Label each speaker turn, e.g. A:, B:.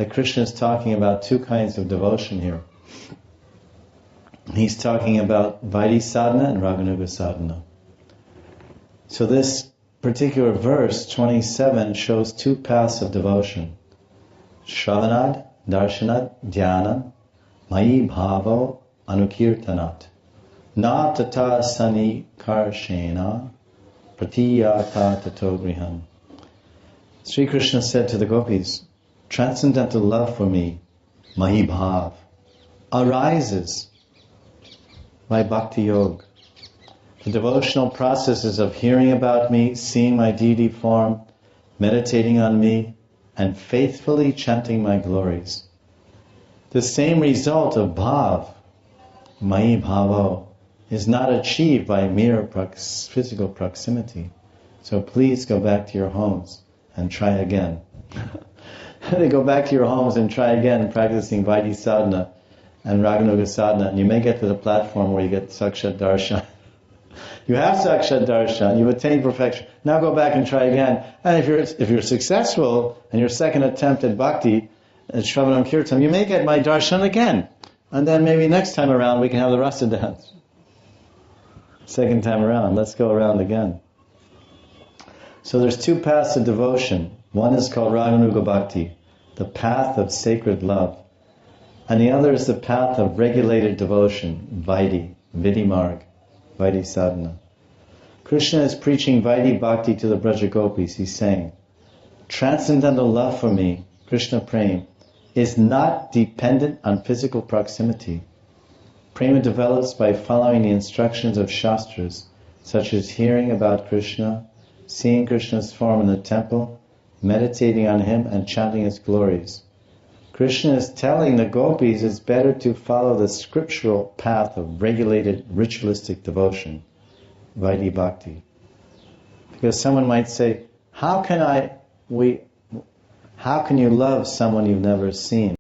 A: that Krishna is talking about two kinds of devotion here. He's talking about Vaidhi sadhana and Raganuga sadhana. So this particular verse, 27, shows two paths of devotion. Shravanad, Darshanad, Dhyanam, Mayi Bhavo, Anukirtanat. Na tata sani karshena, pratiyata tato griham. Sri Krishna said to the gopis, transcendental love for me, Mahi Bhav, arises by Bhakti Yoga. The devotional processes of hearing about me, seeing my deity form, meditating on me, and faithfully chanting my glories. The same result of Bhav, Mahi Bhavo, is not achieved by mere physical proximity. So please go back to your homes and try again. They go back to your homes and try again practicing Vaidhi sadhana and Raganuga sadhana, and you may get to the platform where you get Sakshat Darshan. You have Sakshat Darshan, you've attained perfection. Now go back and try again. And if you're successful in your second attempt at Bhakti, at Shravanam Kirtan, you may get my Darshan again. And then maybe next time around we can have the Rasa dance. Second time around, let's go around again. So there's two paths of devotion. One is called Raganuga Bhakti, the path of sacred love. And the other is the path of regulated devotion, Vaidhi, Vidhi Marg, Vaidhi sadhana. Krishna is preaching Vaidhi Bhakti to the Braja Gopis. He's saying, transcendental love for me, Krishna Prem, is not dependent on physical proximity. Prema develops by following the instructions of Shastras, such as hearing about Krishna, seeing Krishna's form in the temple, meditating on him, and chanting his glories. Krishna is telling the gopis it's better to follow the scriptural path of regulated ritualistic devotion, Vaidhi Bhakti. Because someone might say, how can you love someone you've never seen?